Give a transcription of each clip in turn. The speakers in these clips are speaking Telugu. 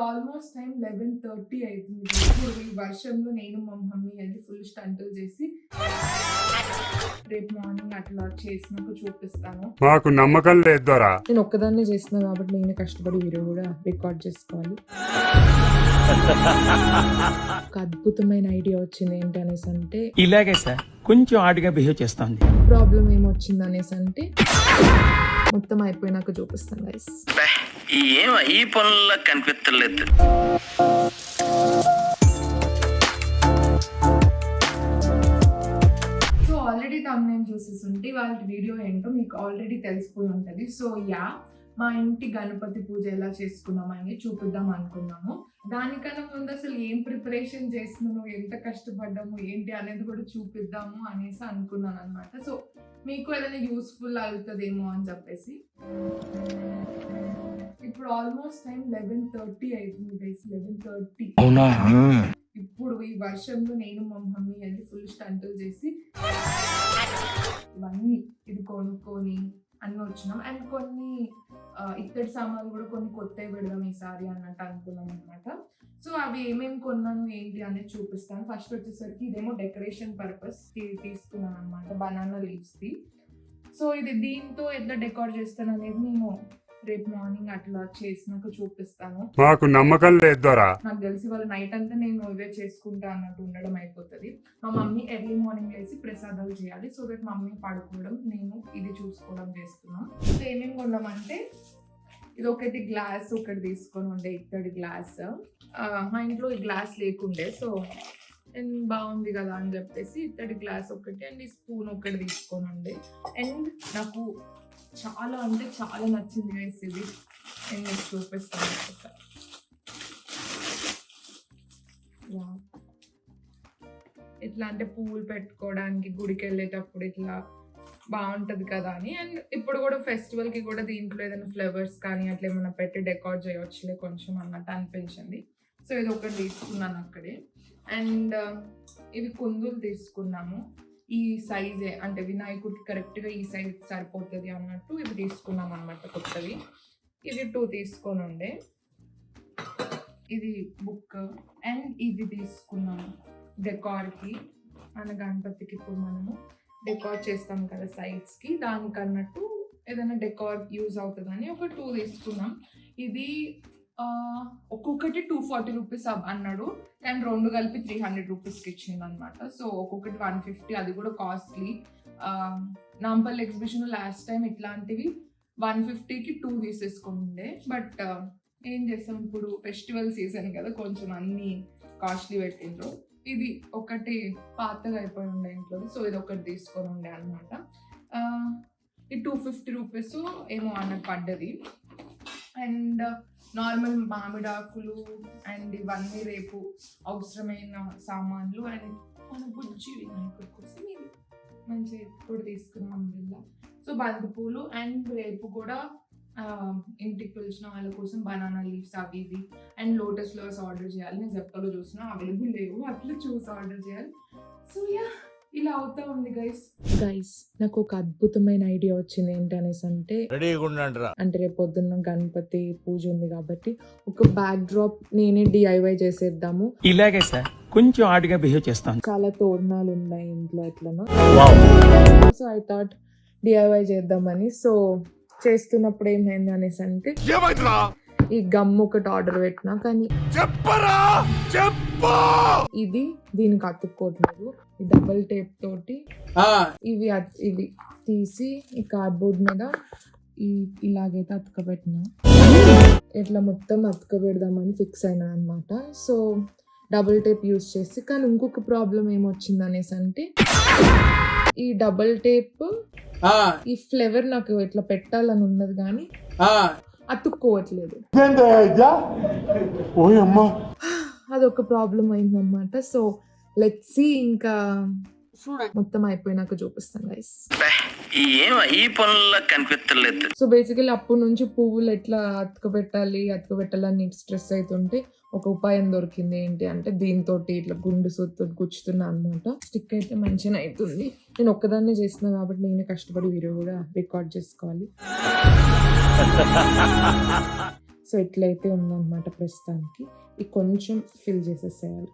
ఆల్మోస్ట్ టైం 11:30 అవుతుంది. ఇప్పుడు ఈ వర్షంలో నేను మా మమ్మీ వెళ్ళి ఫుల్ స్టంటులు చేసి రేపు మార్నింగ్ అట్లా చేసినాక చూపిస్తాను. మాకు నమ్మకం లేదు దొరా. నేను ఒక్కదాన్నే చేస్తున్నా కాబట్టి నేనే కష్టపడి వీడియో కూడా రికార్డ్ చేసుకోవాలి. ఒక అద్భుతమైన ఐడియా వచ్చింది ఏంటి అనేసి అంటే ఇలాగే సార్ కొంచెం ఆడిగా బిహేవ్ చేస్తుంది. ప్రాబ్లం ఏమొచ్చింది అనేసి అంటే మొత్తం అయిపోయినాక చూపిస్తాను గైస్. ఈ పనుల్లో కనిపించలేదు. సో ఆల్రెడీ తమ్నేల్ చూసేసి వాళ్ళ వీడియో ఏంటో మీకు ఆల్రెడీ తెలిసిపోయి ఉంటుంది. సో మా ఇంటి గణపతి పూజ ఎలా చేసుకున్నామని చూపిద్దాం అనుకున్నాము. దానికన్నా ముందు అసలు ఏం ప్రిపరేషన్ చేస్తున్నాము, ఎంత కష్టపడ్డాము ఏంటి అనేది కూడా చూపిద్దాము అనేసి అనుకున్నాను అనమాట. సో మీకు ఏదైనా యూస్ఫుల్ అవుతుందేమో అని చెప్పేసి ఇప్పుడు ఆల్మోస్ట్ టైం 11:30 అవుతుంది గైస్. 11:30. ఇప్పుడు ఈ వర్షంలో నేను మా మమ్మీ వెళ్ళి ఫుల్ స్టంటులు చేసి ఇవన్నీ ఇది కొనుక్కొని అన్నీ వచ్చినాం. అండ్ కొన్ని ఇత్తడి సామాన్లు కూడా కొన్ని కొత్తవి పెడదాం ఈసారి అన్నట్టు అనుకున్నాం అనమాట. సో అవి ఏమేమి కొన్నాను ఏంటి అనేది చూపిస్తాను. ఫస్ట్ వచ్చేసరికి ఇదేమో డెకరేషన్ పర్పస్ తీసుకున్నాను అనమాట, బనానా లీవ్స్ది. సో ఇది దీంతో ఎట్లా డెకోర్ చేస్తాను అనేది నేను రేపు మార్నింగ్ అట్లా చేసినాక చూపిస్తాను. మాకు నమ్మకం లేదు దొరా. నాకు తెలిసి వాళ్ళ నైట్ అంతా నేను ఇవే చేసుకుంటా అన్నట్టు ఉండడం అయిపోతుంది. మా మమ్మీ ఎర్లీ మార్నింగ్ లేసి ప్రసాదాలు చేయాలి. సో దట్ మమ్మీ పడుకోవడం, నేను ఇది చూసుకోవడం చేస్తున్నాం. సో ఏమేమి కొన్నామంటే ఇది ఒకటి గ్లాస్ ఒకటి తీసుకొని ఉండే, ఇత్తడి గ్లాస్. మా ఇంట్లో ఈ గ్లాస్ లేకుండే, సో బాగుంది కదా అని చెప్పేసి ఇత్తడి గ్లాస్ ఒకటి అండ్ ఈ స్పూన్ ఒకటి తీసుకొని ఉండే. అండ్ నాకు చాలా అంటే చాలా నచ్చింది గైస్ ఇది. నేను మీకు చూపిస్తాను. ఇట్లా అంటే పువ్వులు పెట్టుకోవడానికి గుడికి వెళ్ళేటప్పుడు ఇట్లా బాగుంటుంది కదా అని. అండ్ ఇప్పుడు కూడా ఫెస్టివల్కి కూడా దీంట్లో ఏదైనా ఫ్లవర్స్ కానీ అట్లా ఏమైనా పెట్టి డెకోర్ చేయవచ్చులే కొంచెం అన్నట్టు అనిపించింది. సో ఇది ఒకటి తీసుకున్నాను అక్కడే. అండ్ ఇవి కుందులు తీసుకున్నాము. ఈ సైజే అంటే వినాయకుడికి కరెక్ట్గా ఈ సైజ్ సరిపోతుంది అన్నట్టు ఇవి తీసుకున్నాం అనమాట కొత్తవి. ఇది 2 తీసుకొని ఉండే. ఇది బుక్ అండ్ ఇది తీసుకున్నాము డెకార్కి. మన గణపతికి ఇప్పుడు మనము డెకార్ చేస్తాం కదా సైడ్స్కి, దానికన్నట్టు ఏదైనా డెకార్ యూజ్ అవుతుందని ఒక 2 తీసుకున్నాం. ఇది ఒక్కొక్కటి 240 రూపీస్ అన్నాడు, కానీ 2 కలిపి 300 రూపీస్కి ఇచ్చింది అనమాట. సో ఒక్కొక్కటి 150, అది కూడా costly. Nampally exhibition last time ఇట్లాంటివి 150కి 2 తీసేసుకుండే. బట్ ఏం చేస్తాం, ఇప్పుడు ఫెస్టివల్ సీజన్ కదా, కొంచెం అన్ని కాస్ట్లీ పెట్టిండ్రు. ఇది ఒకటి పాతగా అయిపోయి ఉండే ఇంట్లో, సో ఇది ఒకటి తీసుకొని ఉండే అనమాట. ఇది 250 రూపీస్ ఏమో అన్నట్టు పడ్డది. అండ్ నార్మల్ మామిడాకులు అండ్ ఇవన్నీ రేపు అవసరమైన సామాన్లు. అండ్ మన బుజ్జి వినాయకుడి కోసం ఇది మంచిగా కూడా తీసుకున్నాం ఇలా. సో బంతిపూలు అండ్ రేపు కూడా ఇంటికి పిలిచిన వాళ్ళ కోసం బనానా లీవ్స్ అవి ఇవి అండ్ లోటస్ ఫ్లవర్స్ ఆర్డర్ చేయాలి. నేను జెప్టోలో చూసినా అవైలబుల్ లేవు, అట్లా చూసి ఆర్డర్ చేయాలి. సో ఇలా అవుతా ఉంది గైస్. నాకు ఒక అద్భుతమైన ఐడియా వచ్చింది ఏంటి అనేసి అంటే రేపు పొద్దున్న గణపతి పూజ ఉంది కాబట్టి ఒక బ్యాక్ డ్రాప్ నేనే DIY చేసేద్దాము. ఇలాగే సార్ కొంచెం ఆడిగా బిహేవ్ చేస్తాను. చాలా తోరణాలు ఉన్నాయి ఇంట్లో ఎట్లనో. సో ఐ థాట్ DIY చేద్దామని. సో చేస్తున్నప్పుడు ఏమైంది అనేసి అంటే ఈ గమ్ ఒకటి ఆర్డర్ పెట్టినా, కానీ ఇది దీనికి అతుక్కోవట్లేదు. ఈ డబల్ టేప్ తోటి ఇవి తీసి ఈ కార్డ్బోర్డ్ మీద ఇలాగైతే అతుకబెట్టినా, ఇట్లా మొత్తం అతుకబెడదామని ఫిక్స్ అయినా అనమాట. సో డబుల్ టేప్ యూజ్ చేసి, కానీ ఇంకొక ప్రాబ్లం ఏమొచ్చింది అనేసి అంటే ఈ డబుల్ టేప్ ఈ ఫ్లేవర్ నాకు ఇట్లా పెట్టాలని ఉన్నది కానీ అతుక్కోవట్లేదు. అదొక ప్రాబ్లం అయిందనమాట. సో లెట్స్ సీ, ఇంకా మొత్తం అయిపోయినాక చూపిస్తాను గైస్. ఈ పనుల్లో కనిపించలేదు. సో బేసికలీ అప్పటి నుంచి పువ్వులు ఎట్లా అతకబెట్టాలని స్ట్రెస్ అవుతుంటే ఒక ఉపాయం దొరికింది. ఏంటి అంటే దీంతో ఇట్లా గుండు సూత్తో గుచ్చుతున్నా అనమాట. స్టిక్ అయితే మంచిగా అవుతుంది. నేను ఒక్కదాన్నే చేస్తున్నా కాబట్టి నేనే కష్టపడి వీడియో కూడా రికార్డ్ చేసుకోవాలి. సో ఇట్లయితే ఉందన్నమాట ప్రస్తుతానికి. ఇది కొంచెం ఫిల్ చేసేసేయాలి.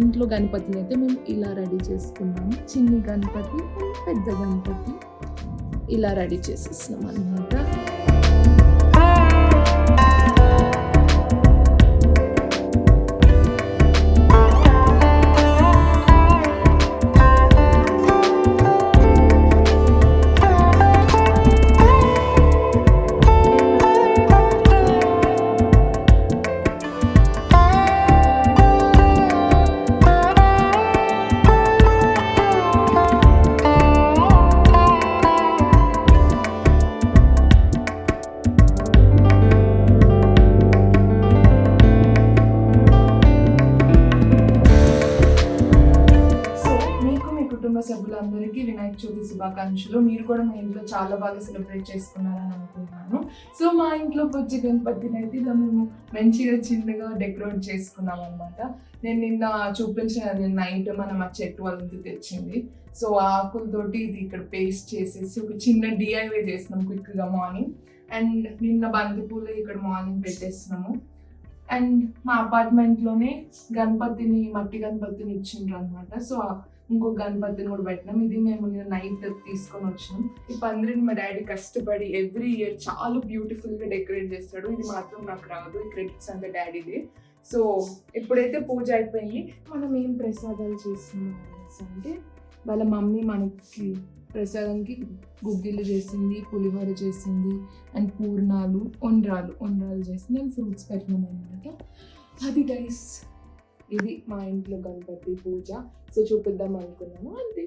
ఇంట్లో గణపతిని అయితే మేము ఇలా రెడీ చేసుకున్నాము. చిన్ని గణపతి, పెద్ద గణపతి ఇలా రెడీ చేసేస్తున్నాం అన్నమాట. సభ్యులందరికీ వినాయక చవితి శుభాకాంక్షలు. మీరు కూడా మీ ఇంట్లో చాలా బాగా సెలబ్రేట్ చేసుకున్నారని అనుకుంటున్నాను. సో మా ఇంట్లో వచ్చే గణపతిని అయితే ఇలా మేము మంచిగా చిన్నగా డెకరేట్ చేసుకున్నాం అనమాట. నేను నిన్న చూపించిన నైట్ మనం ఆ చెట్టు వాళ్ళకి తెచ్చింది. సో ఆకులతోటి ఇది ఇక్కడ పేస్ట్ చేసేసి ఒక చిన్న డిఐవై చేసినాం క్విక్గా మార్నింగ్. అండ్ నిన్న బంతిపూలు ఇక్కడ మార్నింగ్ పెట్టేస్తున్నాము. అండ్ మా అపార్ట్మెంట్లోనే గణపతిని, మట్టి గణపతిని ఇచ్చిండ్రు అనమాట. సో ఇంకో గణపతిని కూడా పెట్టినాం. ఇది మేము నైట్ తీసుకొని వచ్చినాం. ఈ పందిరిని మా డాడీ కష్టపడి ఎవ్రీ ఇయర్ చాలా బ్యూటిఫుల్గా డెకరేట్ చేస్తాడు. ఇది మాత్రం నాకు రాదు, ఈ క్రెడిట్స్ అంతా డాడీదే. సో ఎప్పుడైతే పూజ అయిపోయింది, మనం ఏం ప్రసాదాలు చేస్తున్నాం అంటే వాళ్ళ మమ్మీ మనకి ప్రసాదానికి గుగ్గిళ్ళు చేసింది, పులిహోర చేసింది, అండ్ పూర్ణాలు, ఉండ్రాలు చేసింది, అండ్ ఫ్రూట్స్ పెట్టినాం అనమాట. అది గైస్, ఇది మా ఇంట్లో గణపతి పూజ. సో చూపిద్దాం అనుకున్నాను, అంతే.